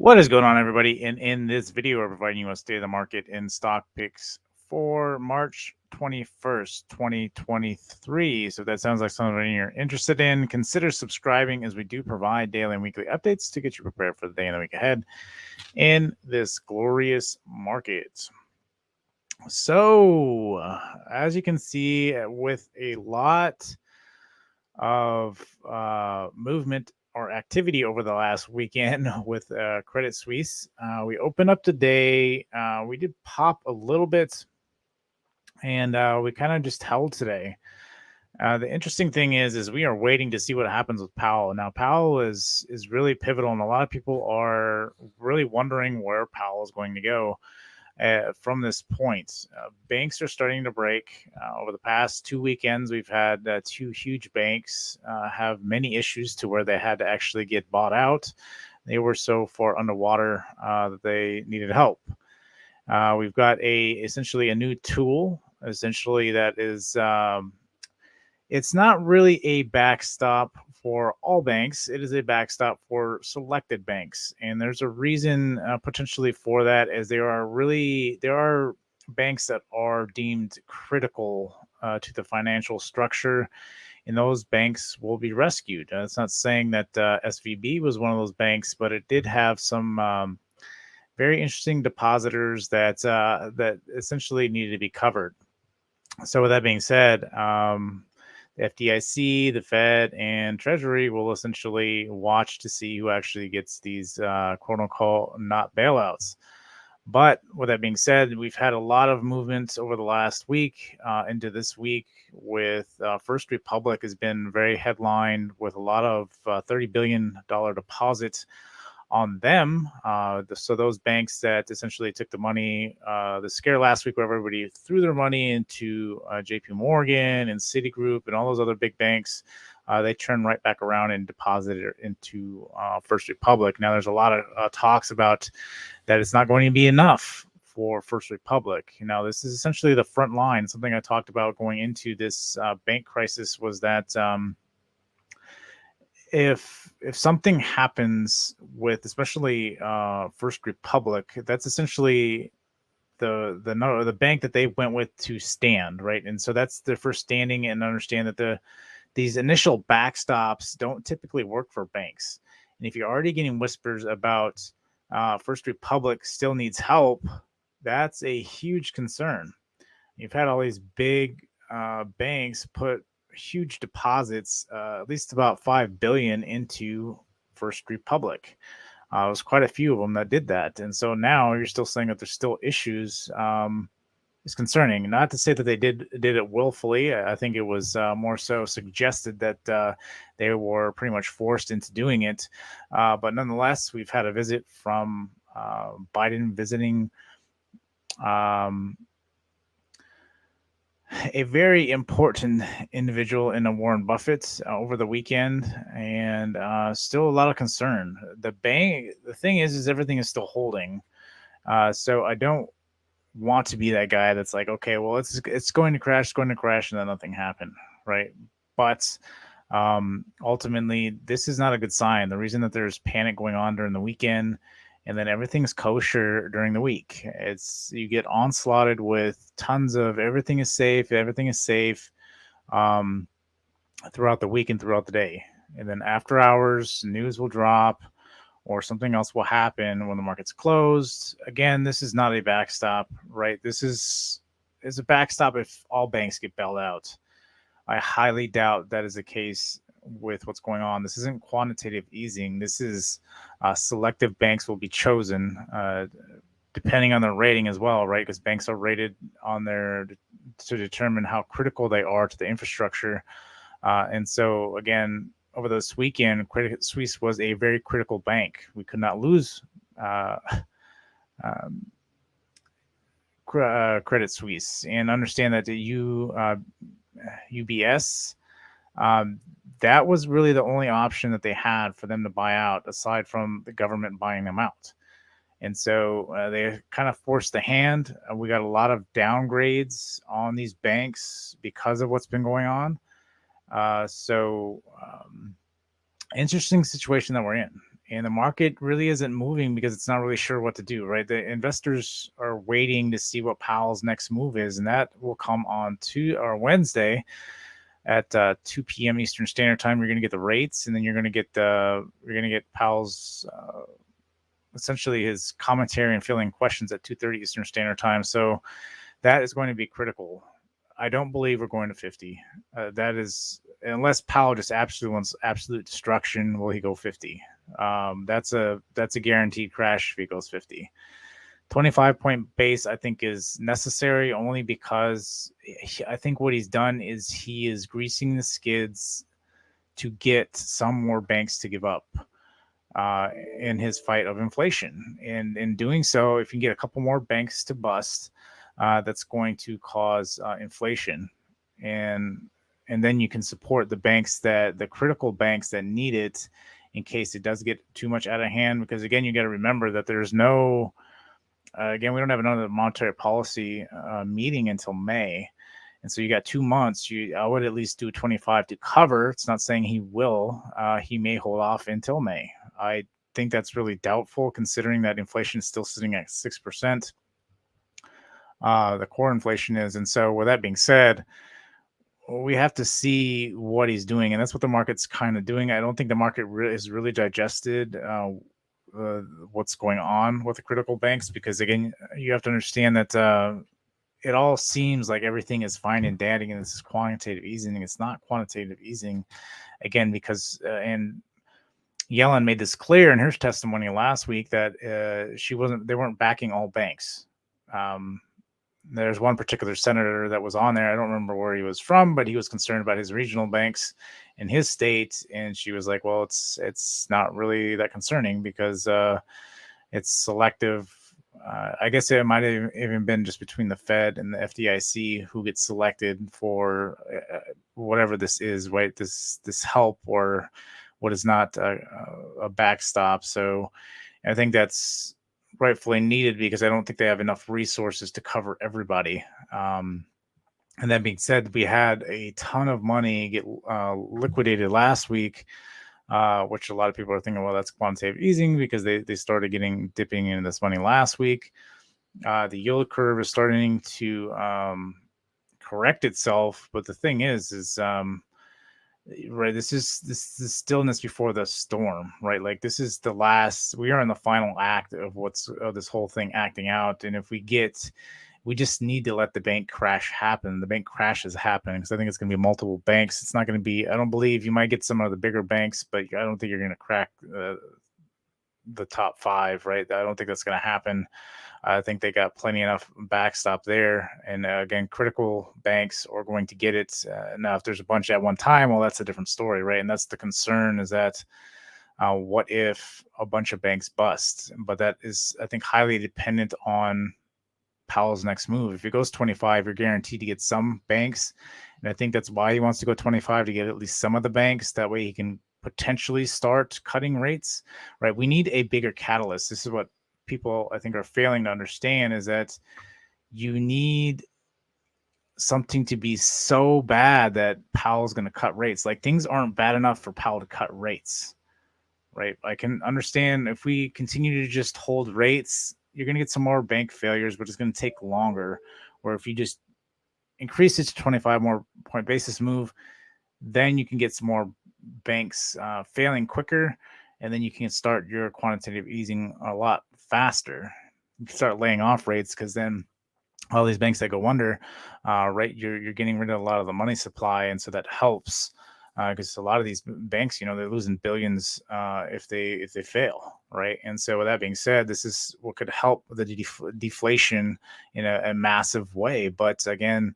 What is going on, everybody? And in this video, we're providing you a state of the market and stock picks for March 21st, 2023. So if that sounds like something you're interested in, consider subscribing as we do provide daily and weekly updates to get you prepared for the day and the week ahead in this glorious market. So, as you can see, with a lot of movement or activity over the last weekend with Credit Suisse. We opened up today. We did pop a little bit, and we kind of just held today. The interesting thing is we are waiting to see what happens with Powell. Now, Powell is really pivotal, and a lot of people are really wondering where Powell is going to go from this point. Banks are starting to break. Over the past 2 weekends, we've had two huge banks have many issues to where they had to actually get bought out. They were so far underwater that they needed help. We've got essentially a new tool, essentially that is it's not really a backstop for all banks. It is a backstop for selected banks, and there's a reason potentially for that, as there are banks that are deemed critical to the financial structure, and those banks will be rescued. It's not saying that SVB was one of those banks, but it did have some very interesting depositors that essentially needed to be covered. So with that being said, the FDIC, the Fed, and Treasury will essentially watch to see who actually gets these quote unquote not bailouts. But with that being said, we've had a lot of movements over the last week into this week with First Republic has been very headlined with a lot of $30 billion deposits on them. So those banks that essentially took the money, the scare last week where everybody threw their money into JP Morgan and Citigroup and all those other big banks, they turned right back around and deposited it into First Republic. Now there's a lot of talks about that it's not going to be enough for First Republic. Now this is essentially the front line. Something I talked about going into this bank crisis was that if something happens with especially First Republic, that's essentially the bank that they went with to stand, right? And so that's their first standing, and understand that these initial backstops don't typically work for banks. And if you're already getting whispers about First Republic still needs help, that's a huge concern. You've had all these big banks put huge deposits, at least about 5 billion into First Republic. It was quite a few of them that did that, and so now you're still saying that there's still issues. Is concerning. Not to say that they did it willfully. I think it was more so suggested that they were pretty much forced into doing it. But nonetheless, we've had a visit from Biden visiting um, a very important individual in Warren Buffett over the weekend, and still a lot of concern. The thing is everything is still holding. So I don't want to be that guy that's like, okay, well, it's going to crash, and then nothing happened, right? But ultimately, this is not a good sign. The reason that there's panic going on during the weekend and then everything's kosher during the week, it's you get onslaughted with tons of everything is safe um, throughout the week and throughout the day. And then after hours, news will drop or something else will happen when the market's closed. Again, this is not a backstop, right? This is a backstop if all banks get bailed out. I highly doubt that is the case with what's going on. This isn't quantitative easing. This is selective banks will be chosen depending on their rating as well, right? Because banks are rated on their to determine how critical they are to the infrastructure. And so again, over this weekend, Credit Suisse was a very critical bank. We could not lose um, Credit Suisse, and understand that the UBS, that was really the only option that they had for them to buy out, aside from the government buying them out. And so they kind of forced the hand. We got a lot of downgrades on these banks because of what's been going on. So interesting situation that we're in. and the market really isn't moving because it's not really sure what to do, right? The investors are waiting to see what Powell's next move is, and that will come on Wednesday at 2 p.m. Eastern Standard Time. You're going to get the rates, and then you're going to get Powell's essentially his commentary and filling questions at 2:30 Eastern Standard Time. So that is going to be critical. I don't believe we're going to 50. That is, unless Powell just absolutely wants absolute destruction, will he go 50? That's a guaranteed crash if he goes 50. 25-point base, I think, is necessary only because I think what he's done is he is greasing the skids to get some more banks to give up in his fight of inflation. And in doing so, if you can get a couple more banks to bust, that's going to cause inflation. And then you can support the critical banks that need it in case it does get too much out of hand. Because again, you got to remember that there's no, again, we don't have another monetary policy meeting until May. And so you got 2 months. I would at least do 25 to cover. It's not saying he will. He may hold off until May. I think that's really doubtful considering that inflation is still sitting at 6%. The core inflation is. And so with that being said, we have to see what he's doing. And that's what the market's kind of doing. I don't think the market is really digested what's going on with the critical banks, because again, you have to understand that it all seems like everything is fine and dandy and this is quantitative easing. It's not quantitative easing, again, because and Yellen made this clear in her testimony last week that they weren't backing all banks. There's one particular senator that was on there. I don't remember where he was from, but he was concerned about his regional banks in his state. And she was like, well, it's not really that concerning because it's selective. I guess it might have even been just between the Fed and the FDIC who gets selected for whatever this is, right? This help or what is not a backstop. So I think that's rightfully needed because I don't think they have enough resources to cover everybody. And that being said, we had a ton of money get liquidated last week, which a lot of people are thinking, well, that's quantitative easing because they started dipping into this money last week. The yield curve is starting to correct itself, but the thing is right, this is stillness before the storm, right? Like we are in the final act of this whole thing acting out. And if we just need to let the bank crash happen. The bank crash is happening because I think it's going to be multiple banks. It's not going to be, I don't believe you might get some of the bigger banks, but I don't think you're going to crack the top 5, right? I don't think that's going to happen. I think they got plenty enough backstop there. And again, critical banks are going to get it. Now, if there's a bunch at one time, well, that's a different story, right? And that's the concern, is that what if a bunch of banks bust? But that is, I think, highly dependent on Powell's next move. If it goes 25, you're guaranteed to get some banks. And I think that's why he wants to go 25, to get at least some of the banks. That way he can potentially start cutting rates, right? We need a bigger catalyst. This is what people, I think, are failing to understand, is that you need something to be so bad that Powell's going to cut rates. Like, things aren't bad enough for Powell to cut rates, right? I can understand if we continue to just hold rates, you're going to get some more bank failures, but it's going to take longer. Or if you just increase it to 25 more point basis move, then you can get some more banks failing quicker, and then you can start your quantitative easing a lot faster. You can start laying off rates, because then all these banks that go under, right, you're getting rid of a lot of the money supply, and so that helps. Because a lot of these banks, they're losing billions if they fail, right? And so with that being said, this is what could help the deflation in a massive way. But again,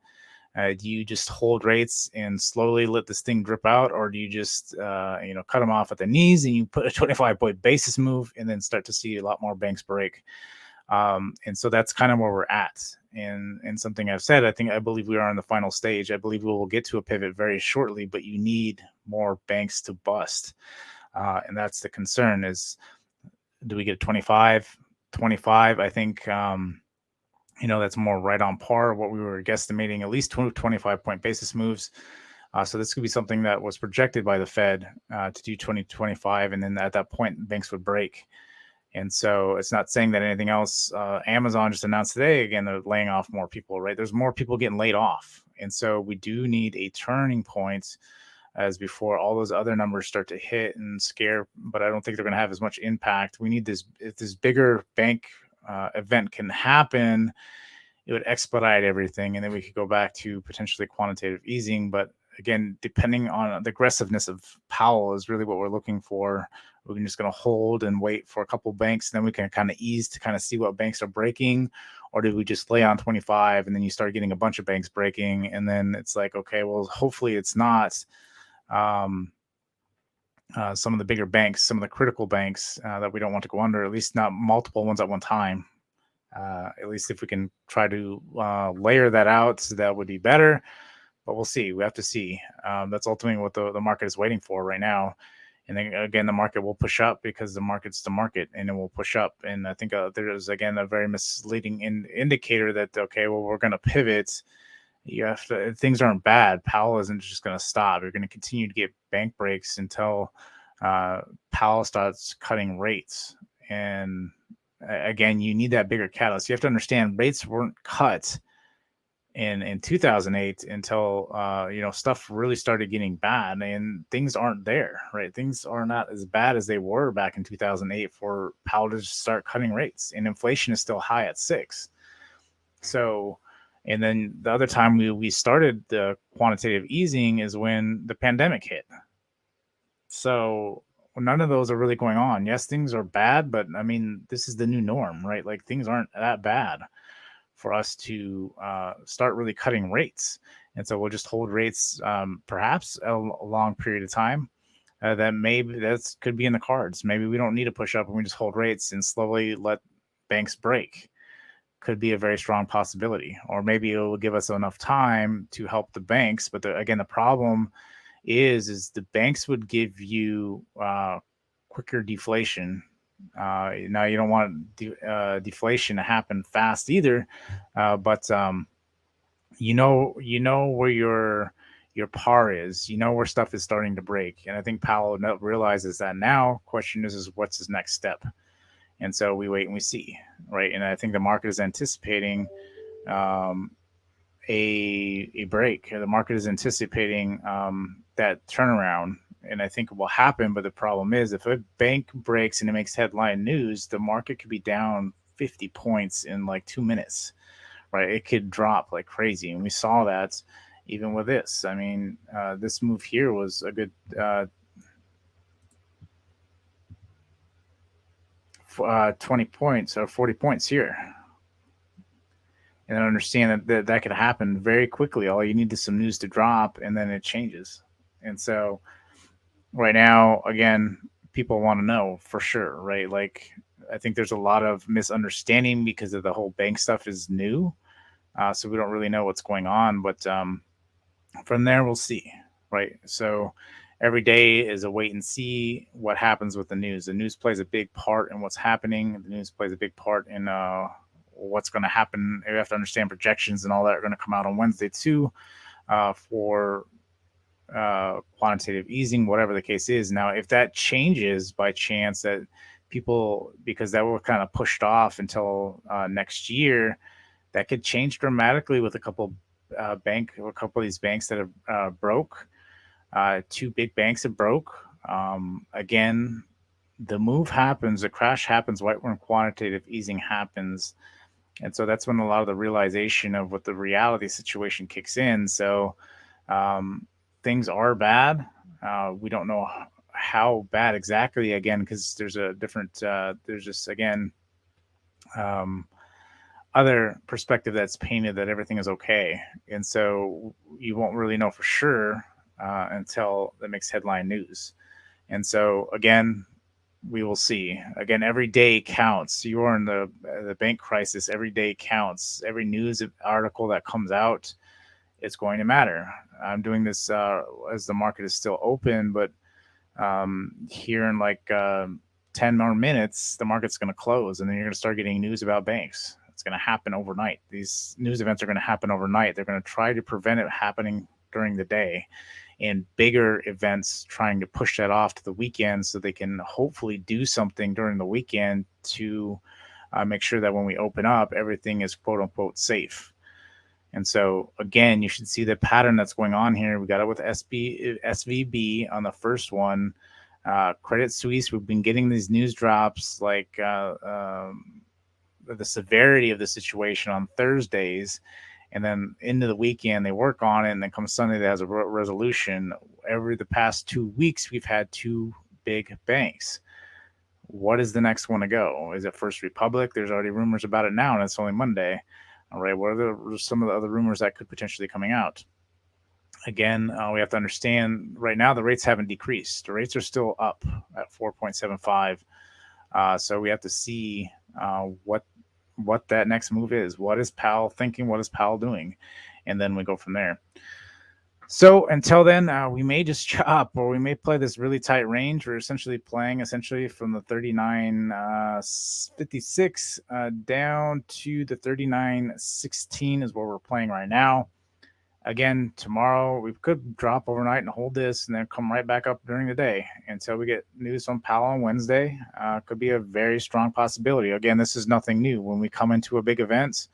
do you just hold rates and slowly let this thing drip out, or do you just cut them off at the knees and you put a 25-point basis move and then start to see a lot more banks break? And so that's kind of where we're at. And something I've said, I believe we are in the final stage. I believe we will get to a pivot very shortly, but you need more banks to bust. And that's the concern, is, do we get 25? I think, that's more right on par what we were guesstimating, at least 25-point basis moves. So this could be something that was projected by the Fed to do 2025, and then at that point, banks would break. And so it's not saying that anything else. Amazon just announced today, again, they're laying off more people, right? There's more people getting laid off. And so we do need a turning point as before all those other numbers start to hit and scare, but I don't think they're going to have as much impact. We need this, if this bigger bank event can happen, it would expedite everything. And then we could go back to potentially quantitative easing. But again, depending on the aggressiveness of Powell is really what we're looking for. We're just going to hold and wait for a couple banks, and then we can kind of ease to kind of see what banks are breaking. Or do we just lay on 25 and then you start getting a bunch of banks breaking? And then it's like, okay, well, hopefully it's not some of the bigger banks, some of the critical banks that we don't want to go under, at least not multiple ones at one time. At least if we can try to layer that out, that would be better. But we'll see. We have to see. That's ultimately what the market is waiting for right now. And then again, the market will push up because the market's the market, and it will push up. And I think there is, again, a very misleading indicator that, okay, well, we're going to pivot. You have to, things aren't bad. Powell isn't just going to stop. You're going to continue to get bank breaks until Powell starts cutting rates. And again, you need that bigger catalyst. You have to understand rates weren't cut in 2008 until stuff really started getting bad, and things aren't there, right? Things are not as bad as they were back in 2008 for Powell to start cutting rates, and inflation is still high at 6. So, and then the other time we started the quantitative easing is when the pandemic hit. So none of those are really going on. Yes, things are bad, but I mean, this is the new norm, right? Like things aren't that bad for us to start really cutting rates. And so we'll just hold rates perhaps a long period of time. That maybe that could be in the cards. Maybe we don't need to push up and we just hold rates and slowly let banks break. Could be a very strong possibility. Or maybe it will give us enough time to help the banks. But again, the problem is the banks would give you quicker deflation. Now you don't want deflation to happen fast either, but you know where your par is. You know where stuff is starting to break, and I think Powell realizes that now. Question is what's his next step? And so we wait and we see, right? And I think the market is anticipating a break. The market is anticipating that turnaround. And I think it will happen, but the problem is if a bank breaks and it makes headline news, the market could be down 50 points in like 2 minutes, right? It could drop like crazy. And we saw that even with this. I mean, this move here was a good 20 points or 40 points here. And I understand that could happen very quickly. All you need is some news to drop, and then it changes. And so right now, again, people want to know for sure, right? Like, I think there's a lot of misunderstanding because of the whole bank stuff is new. So we don't really know what's going on. But from there, we'll see, right? So every day is a wait and see what happens with the news. The news plays a big part in what's happening. The news plays a big part in what's going to happen. You have to understand projections and all that are going to come out on Wednesday too for quantitative easing, whatever the case is. Now, if that changes by chance, that people, because that were kind of pushed off until next year, that could change dramatically with a couple a couple of these banks that have broke. 2 big banks have broke. Again, the move happens, the crash happens right when quantitative easing happens. And so that's when a lot of the realization of what the reality situation kicks in. So things are bad. We don't know how bad exactly, again, because there's a different, there's just, again, other perspective that's painted that everything is okay. And so you won't really know for sure until that makes headline news. And so, again, we will see. Again, every day counts. You are in the bank crisis. Every day counts. Every news article that comes out, it's going to matter. I'm doing this as the market is still open, but here in like 10 more minutes, the market's going to close, and then you're going to start getting news about banks. It's going to happen overnight. These news events are going to happen overnight. They're going to try to prevent it happening during the day, and bigger events trying to push that off to the weekend so they can hopefully do something during the weekend to make sure that when we open up, everything is quote unquote safe. And so again, you should see the pattern that's going on here. We got it with SVB on the first one. Credit Suisse, we've been getting these news drops like the severity of the situation on Thursdays, and then into the weekend they work on it, and then come Sunday that has a resolution. The past 2 weeks we've had two big banks. What is the next one to go? Is it First Republic? There's already rumors about it now, and it's only Monday. All right, what are some of the other rumors that could potentially be coming out? Again, we have to understand right now the rates haven't decreased. The rates are still up at 4.75. So we have to see what that next move is. What is Powell thinking? What is Powell doing? And then we go from there. So until then, we may just chop, or we may play this really tight range. We're essentially playing from the 39.56 down to the 39.16 is where we're playing right now. Again, tomorrow we could drop overnight and hold this, and then come right back up during the day until we get news from Powell on Wednesday. Could be a very strong possibility. Again, this is nothing new. When we come into a big event,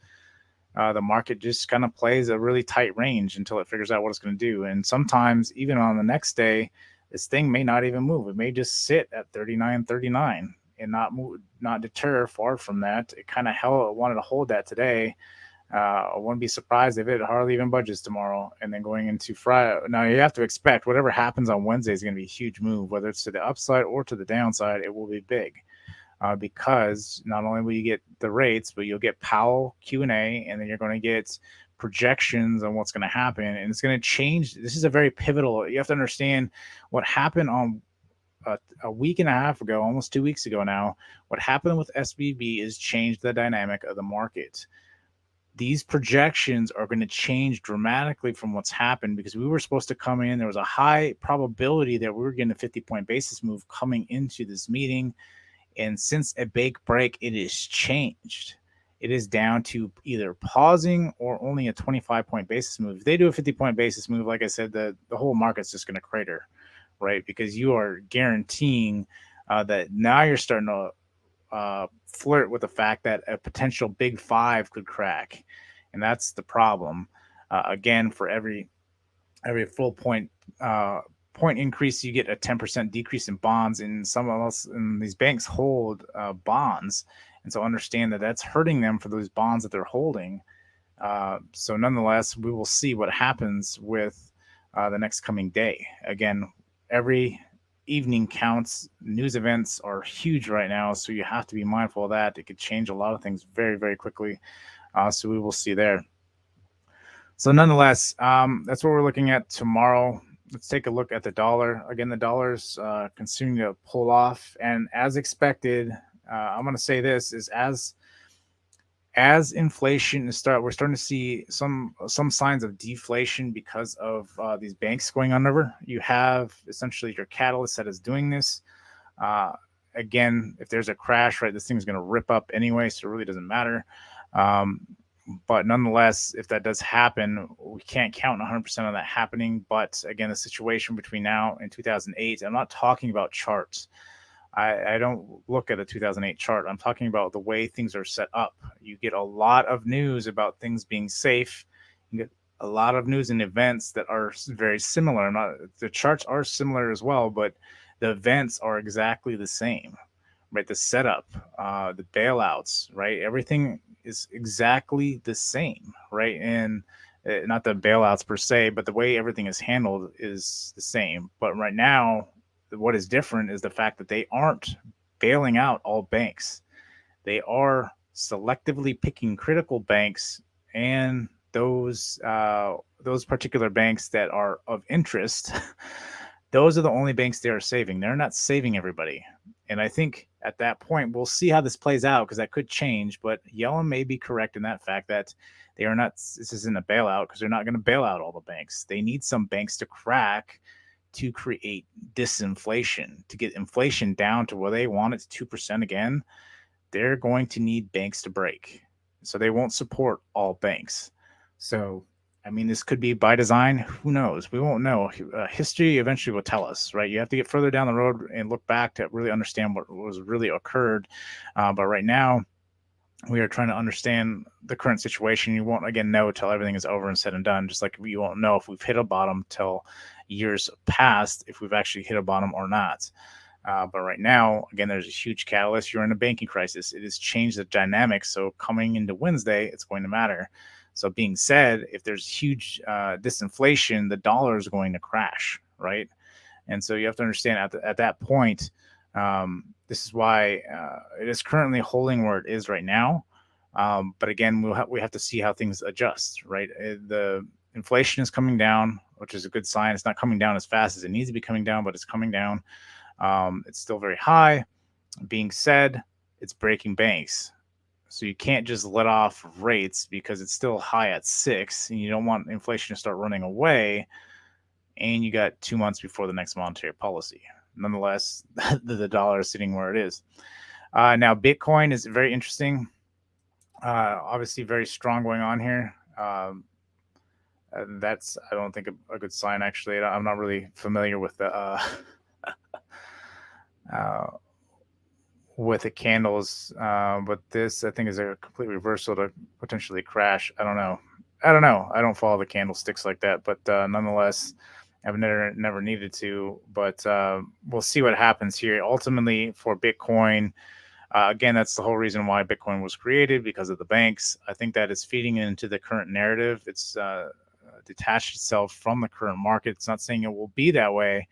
the market just kind of plays a really tight range until it figures out what it's going to do. And sometimes even on the next day, this thing may not even move. It may just sit at 39.39 and not move, not deter far from that. It kind of wanted to hold that today. I wouldn't be surprised if it hardly even budges tomorrow. And then going into Friday, now you have to expect whatever happens on Wednesday is going to be a huge move, whether it's to the upside or to the downside. It will be big. Because not only will you get the rates, but you'll get Powell Q&A, and then you're going to get projections on what's going to happen, and it's going to change. This is a very pivotal. You have to understand what happened on a week and a half ago, almost 2 weeks ago now. What happened with SVB is changed the dynamic of the market. These projections are going to change dramatically from what's happened, because we were supposed to come in. There was a high probability that we were getting a 50-point basis move coming into this meeting. And since a big break, it is changed. It is down to either pausing or only a 25-point basis move. If they do a 50-point basis move, like I said, the whole market's just going to crater, right? Because you are guaranteeing that now you're starting to flirt with the fact that a potential big five could crack. And that's the problem. Again, for every full point increase, you get a 10% decrease in bonds, and these banks hold bonds, and so understand that that's hurting them for those bonds that they're holding. So nonetheless, we will see what happens with the next coming day. Again, every evening counts. News events are huge right now, so you have to be mindful of that. It could change a lot of things very, very quickly. So we will see there. So nonetheless, that's what we're looking at tomorrow. Let's take a look at the dollar. Again, the dollar's continuing to pull off, and as expected, I'm going to say this is as inflation we're starting to see some signs of deflation because of these banks going under. You have essentially your catalyst that is doing this. Again, if there's a crash, right, this thing's going to rip up anyway, so it really doesn't matter. But nonetheless, if that does happen, we can't count 100% on that happening. But again, the situation between now and 2008, I'm not talking about charts. I don't look at a 2008 chart. I'm talking about the way things are set up. You get a lot of news about things being safe. You get a lot of news and events that are very similar. The charts are similar as well, but the events are exactly the same, right? The setup, the bailouts, right? Everything is exactly the same, right? And not the bailouts per se, but the way everything is handled is the same. But right now, what is different is the fact that they aren't bailing out all banks. They are selectively picking critical banks, and those particular banks that are of interest, those are the only banks they are saving. They're not saving everybody. And I think at that point, we'll see how this plays out, because that could change. But Yellen may be correct in that fact that they are not, this isn't a bailout, because they're not going to bail out all the banks. They need some banks to crack to create disinflation, to get inflation down to where they want it to 2% again. They're going to need banks to break. So they won't support all banks. So I mean, this could be by design. Who knows? We won't know. History eventually will tell us, right? You have to get further down the road and look back to really understand what was really occurred. But right now, we are trying to understand the current situation. You won't again know till everything is over and said and done. Just like you won't know if we've hit a bottom till years past if we've actually hit a bottom or not. But right now, again, there's a huge catalyst. You're in a banking crisis. It has changed the dynamics. So coming into Wednesday, it's going to matter. So being said, if there's huge disinflation, the dollar is going to crash, right? And so you have to understand at that point, this is why it is currently holding where it is right now. But again, we have to see how things adjust, right? The inflation is coming down, which is a good sign. It's not coming down as fast as it needs to be coming down, but it's coming down. It's still very high. Being said, it's breaking banks. So you can't just let off rates because it's still high at 6, and you don't want inflation to start running away. And you got 2 months before the next monetary policy. Nonetheless, the dollar is sitting where it is. Now, Bitcoin is very interesting. Obviously, very strong going on here. That's, I don't think, a good sign, actually. I'm not really familiar with the candles, but this, I think, is a complete reversal to potentially crash. I don't know. I don't follow the candlesticks like that, but nonetheless, I've never needed to. But we'll see what happens here. Ultimately, for Bitcoin, again, that's the whole reason why Bitcoin was created, because of the banks. I think that is feeding into the current narrative. It's detached itself from the current market. It's not saying it will be that way.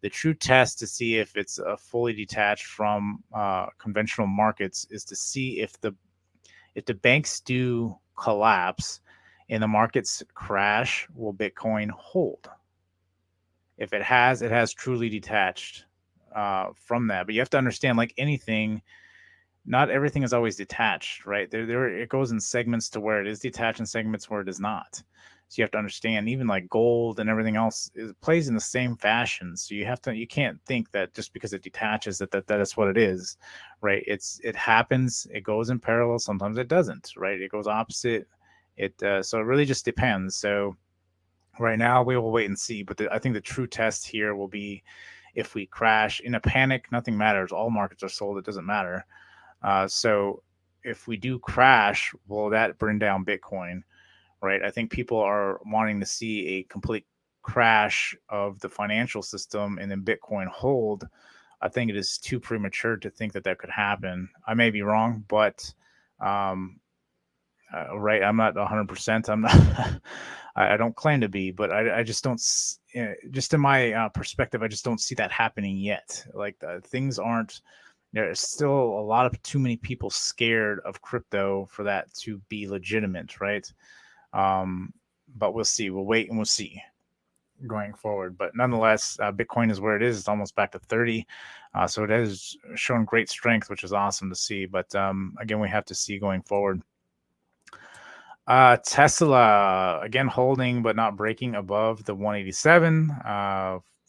The true test to see if it's fully detached from conventional markets is to see if the banks do collapse and the markets crash, will Bitcoin hold? If it has truly detached from that. But you have to understand, like anything, not everything is always detached, right? There it goes in segments to where it is detached and segments where it is not. So you have to understand, even like gold and everything else, it plays in the same fashion. So you can't think that just because it detaches that is what it is, right? It happens, it goes in parallel, sometimes it doesn't, right? It goes opposite. So it really just depends. So right now we will wait and see, but I think the true test here will be if we crash in a panic. Nothing matters. All markets are sold. It doesn't matter. So if we do crash, will that bring down Bitcoin? Right. I think people are wanting to see a complete crash of the financial system and then Bitcoin hold. I think it is too premature to think that could happen. I may be wrong, but um, right, I'm not 100%. I'm not. I don't claim to be, but I just don't. Just in my perspective, I just don't see that happening yet. Like things aren't. There's still a lot of too many people scared of crypto for that to be legitimate, right? But we'll see. We'll wait and we'll see going forward. But nonetheless, Bitcoin is where it is. It's almost back to 30. So it has shown great strength, which is awesome to see. But again, we have to see going forward. Tesla, again, holding but not breaking above the 187.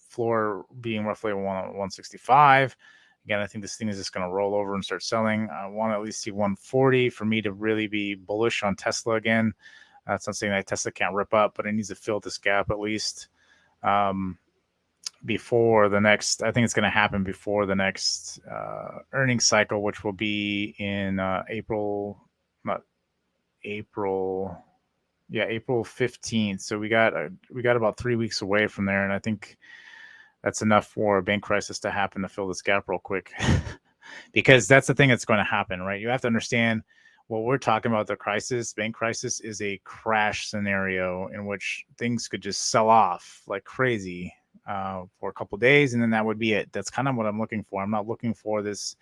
Floor being roughly 165. Again, I think this thing is just going to roll over and start selling. I want to at least see 140 for me to really be bullish on Tesla again. That's not saying that Tesla can't rip up, but it needs to fill this gap at least before the next. I think it's going to happen before the next earnings cycle, which will be in April 15th. So we got about 3 weeks away from there, and I think that's enough for a bank crisis to happen to fill this gap real quick. Because that's the thing that's going to happen, right? You have to understand what we're talking about. The bank crisis, is a crash scenario in which things could just sell off like crazy for a couple of days, and then that would be it. That's kind of what I'm looking for. I'm not looking for this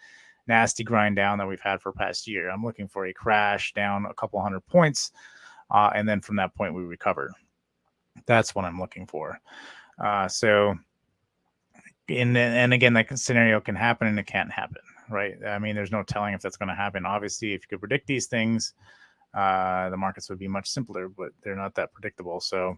nasty grind down that we've had for past year. I'm looking for a crash down a couple hundred points, and then from that point we recover. That's what I'm looking for. And again, that scenario can happen and it can't happen, right? I mean, there's no telling if that's going to happen. Obviously, if you could predict these things, the markets would be much simpler, but they're not that predictable. So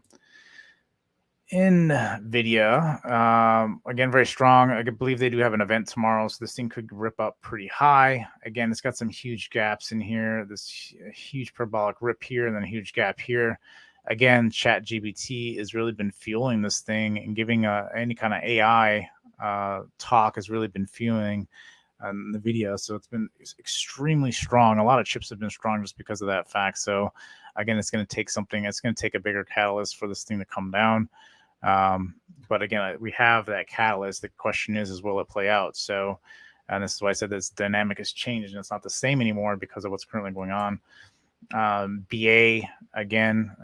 NVIDIA, again, very strong. I believe they do have an event tomorrow, so this thing could rip up pretty high. Again, it's got some huge gaps in here. This huge parabolic rip here and then a huge gap here. again, ChatGPT has really been fueling this thing, and giving any kind of AI talk has really been fueling the video. So it's been extremely strong. A lot of chips have been strong just because of that fact. So again, it's going to take something. It's going to take a bigger catalyst for this thing to come down. But again, we have that catalyst. The question is will it play out? So, and this is why I said this dynamic has changed and it's not the same anymore because of what's currently going on. BA again,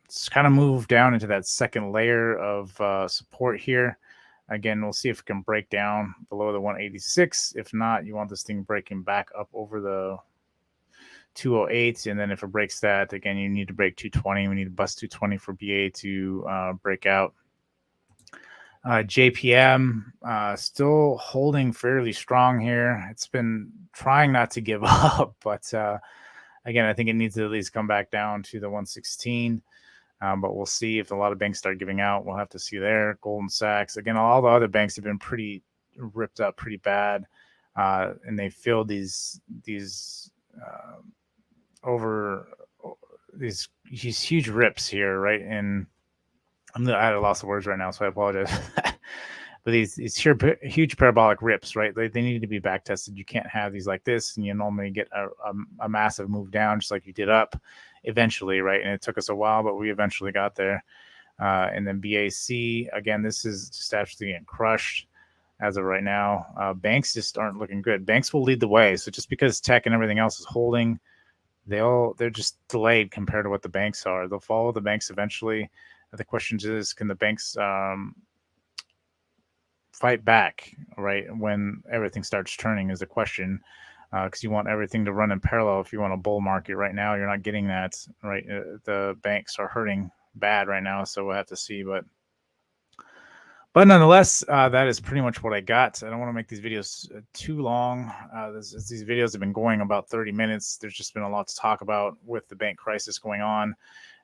it's kind of moved down into that second layer of support here. Again, we'll see if it can break down below the 186. If not, you want this thing breaking back up over the 208. And then if it breaks that, again, you need to break 220. We need to bust 220 for BA to break out. JPM still holding fairly strong here. It's been trying not to give up, but again, I think it needs to at least come back down to the 116. But we'll see if a lot of banks start giving out. We'll have to see there. Goldman Sachs, again, all the other banks have been pretty ripped up pretty bad, and they filled these over these huge rips here, right? And I'm at a loss of words right now, so I apologize. But these huge parabolic rips, right? They need to be back tested. You can't have these like this, and you normally get a massive move down, just like you did up eventually, right? And it took us a while, but we eventually got there. And then BAC, again, this is just actually getting crushed as of right now. Banks just aren't looking good. Banks will lead the way. So just because tech and everything else is holding, they're just delayed compared to what the banks are. They'll follow the banks eventually. The question is, can the banks fight back, right, when everything starts turning is the question, because you want everything to run in parallel. If you want a bull market right now, you're not getting that, right? The banks are hurting bad right now, so we'll have to see. But nonetheless, that is pretty much what I got. I don't want to make these videos too long. These videos have been going about 30 minutes. There's just been a lot to talk about with the bank crisis going on.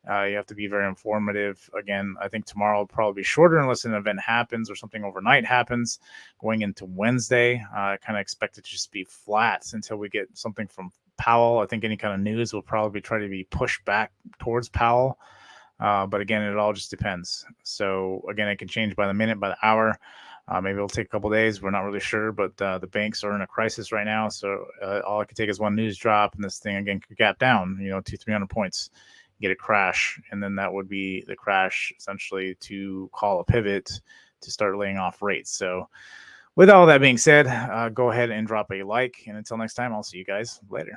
You have to be very informative. Again, I think tomorrow will probably be shorter unless an event happens or something overnight happens. Going into Wednesday, I kind of expect it to just be flat until we get something from Powell. I think any kind of news will probably try to be pushed back towards Powell. But again, it all just depends. So again, it can change by the minute, by the hour. Maybe it'll take a couple days. We're not really sure, but the banks are in a crisis right now. So all it could take is one news drop, and this thing again could gap down, 200-300 points, get a crash, and then that would be the crash essentially to call a pivot to start laying off rates. So with all that being said, go ahead and drop a like, and until next time, I'll see you guys later.